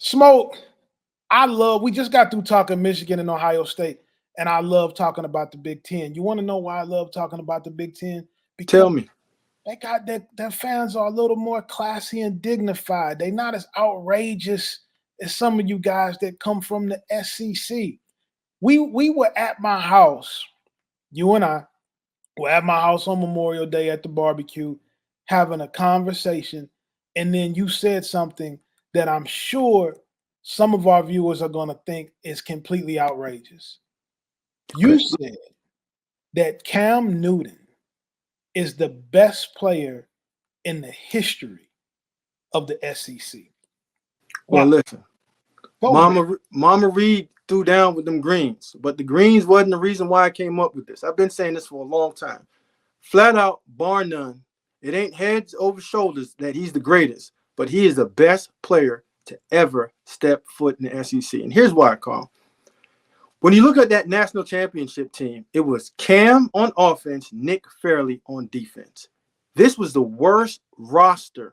Smoke, we just got through talking Michigan and Ohio State, and I love talking about the Big Ten. You want to know why I love talking about the Big Ten? Because Tell me. they got their fans are a little more classy and dignified. They're not as outrageous as some of you guys that come from the SEC. We were at my house, you and I were at my house on Memorial Day at the barbecue, having a conversation, and then you said something that I'm sure some of our viewers are going to think is completely outrageous. You Okay. said that Cam Newton is the best player in the history of the SEC. Well, Now, listen, go ahead. Mama Reed threw down with them greens, but the greens wasn't the reason why I came up with this. I've been saying this for a long time. Flat out, bar none, it ain't heads over shoulders that he's the greatest, but he is the best player to ever step foot in the SEC. And here's why, Carl. When you look at that national championship team, it was Cam on offense, Nick Fairley on defense. This was the worst roster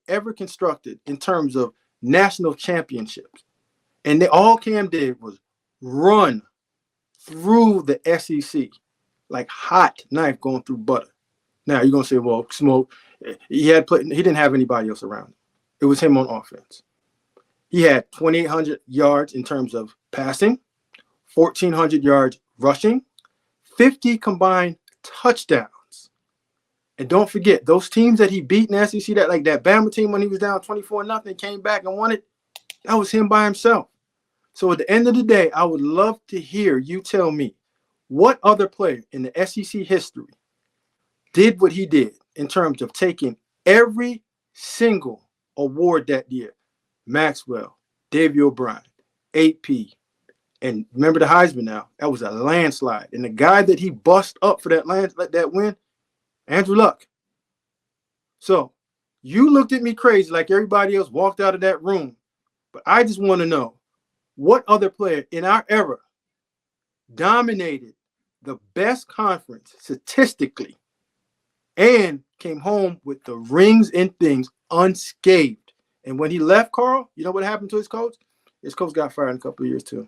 ever constructed in terms of national championships. And all Cam did was run through the SEC like hot knife going through butter. Now you're gonna say, well, Smoke, he didn't have anybody else around him. It was him on offense. He had 2,800 yards in terms of passing, 1,400 yards rushing, 50 combined touchdowns. And don't forget, those teams that he beat in the SEC, that Bama team when he was down 24-0, came back and won it, that was him by himself. So at the end of the day, I would love to hear you tell me what other player in the SEC history did what he did in terms of taking every single award that year. Maxwell, Davey O'Brien, AP, and remember the Heisman now. That was a landslide. And the guy that he bust up for that win, Andrew Luck. So you looked at me crazy like everybody else walked out of that room. But I just want to know what other player in our era dominated the best conference statistically and came home with the rings and things unscathed. And when he left, Carl, you know what happened to his coach? His coach got fired in a couple of years too.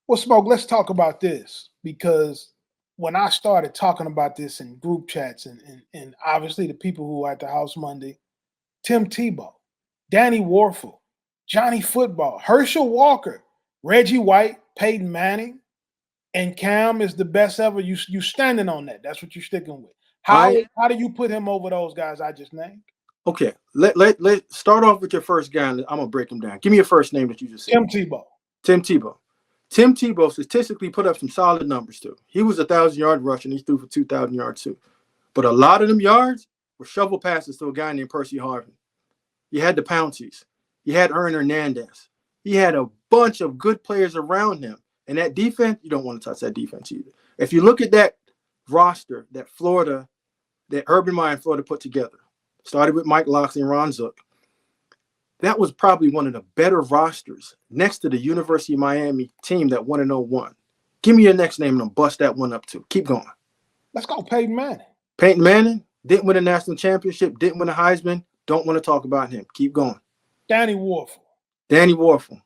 Well, Smoke, let's talk about this, because when I started talking about this in group chats and obviously the people who were at the house Monday, Tim Tebow, Danny Warfel, Johnny Football, Herschel Walker, Reggie White, Peyton Manning, and Cam is the best ever. You standing on that. That's what you're sticking with. How do you put him over those guys I just named? Okay, let's start off with your first guy. I'm gonna break him down. Give me your first name that you just said. Tim Tebow. Tim Tebow. Tim Tebow statistically put up some solid numbers too. He was 1,000-yard rush and he threw for 2,000 yards too. But a lot of them yards were shovel passes to a guy named Percy Harvin. He had the Pouncies. He had Aaron Hernandez. He had a bunch of good players around him. And that defense, you don't want to touch that defense either. If you look at that roster that Urban Meyer and Florida put together, started with Mike Loxley and Ron Zook, that was probably one of the better rosters next to the University of Miami team that won in 01. Give me your next name and I'll bust that one up too. Keep going. Let's go Peyton Manning. Peyton Manning didn't win a national championship, didn't win a Heisman. Don't want to talk about him. Keep going. Danny Warfel. Danny Warfel.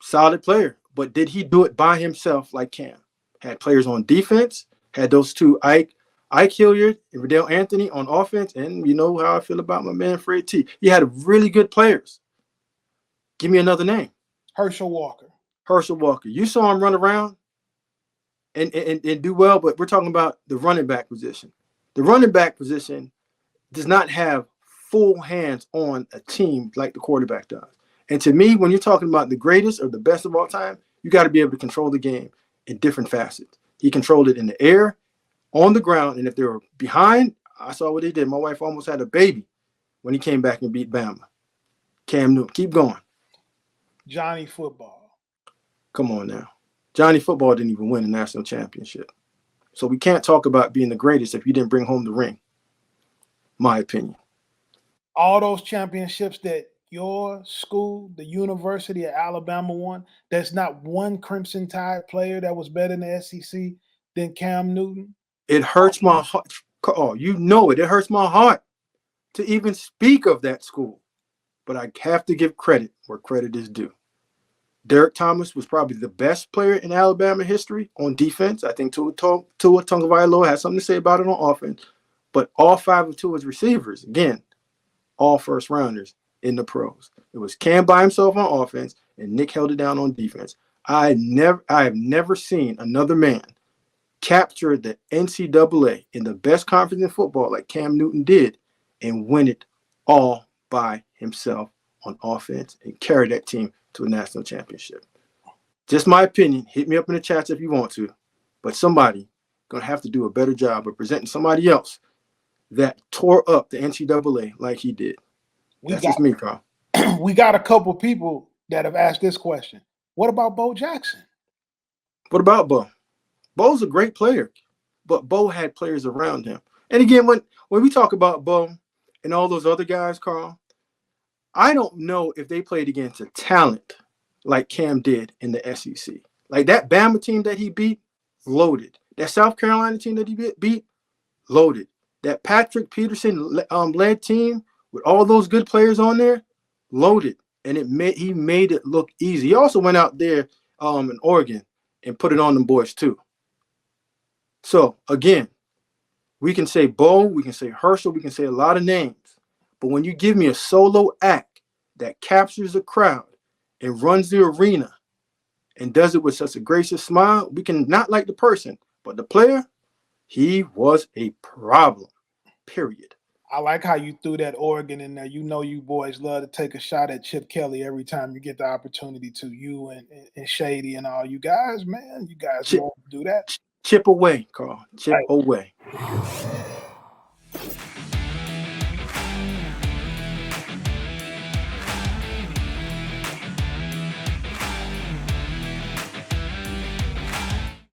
Solid player. But did he do it by himself like Cam? Had players on defense, had those two Ike Hilliard and Riddell Anthony on offense, and you know how I feel about my man Fred T. He had really good players. Give me another name. Herschel Walker. Herschel Walker. You saw him run around and do well, but we're talking about the running back position. The running back position does not have full hands on a team like the quarterback does. And to me, when you're talking about the greatest or the best of all time, you got to be able to control the game in different facets. He controlled it in the air, on the ground, and if they were behind, I saw what he did. My wife almost had a baby when he came back and beat Bama. Cam Newton. Keep going. Johnny Football. Come on now. Johnny Football didn't even win a national championship. So we can't talk about being the greatest if you didn't bring home the ring. My opinion. All those championships that your school, the University of Alabama, won, there's not one Crimson Tide player that was better in the SEC than Cam Newton. It hurts my heart. Oh, you know it. It hurts my heart to even speak of that school. but I have to give credit where credit is due. Derek Thomas was probably the best player in Alabama history on defense. I think Tua Tagovailoa has something to say about it on offense. But all 5 of Tua's receivers, again, all first rounders in the pros. It was Cam by himself on offense, and Nick held it down on defense. I have never seen another man capture the NCAA in the best conference in football like Cam Newton did and win it all by himself on offense and carry that team to a national championship. Just my opinion. Hit me up in the chats if you want to. But somebody going to have to do a better job of presenting somebody else that tore up the NCAA like he did. That's just me, Carl. We got a couple people that have asked this question. What about Bo Jackson? What about Bo? Bo's a great player, but Bo had players around him. And again, when we talk about Bo and all those other guys, Carl, I don't know if they played against a talent like Cam did in the SEC. Like that Bama team that he beat, loaded. That South Carolina team that he beat, loaded. That Patrick Peterson led team with all those good players on there, loaded. And he made it look easy. He also went out there in Oregon and put it on them boys too. So again, we can say Bo, we can say Herschel, we can say a lot of names. But when you give me a solo act that captures a crowd and runs the arena and does it with such a gracious smile, we can not like the person, but the player, he was a problem, period. I like how you threw that Oregon in there. You know you boys love to take a shot at Chip Kelly every time you get the opportunity to. You and Shady and all you guys, man. You guys won't do that. Chip away, Carl. Chip away.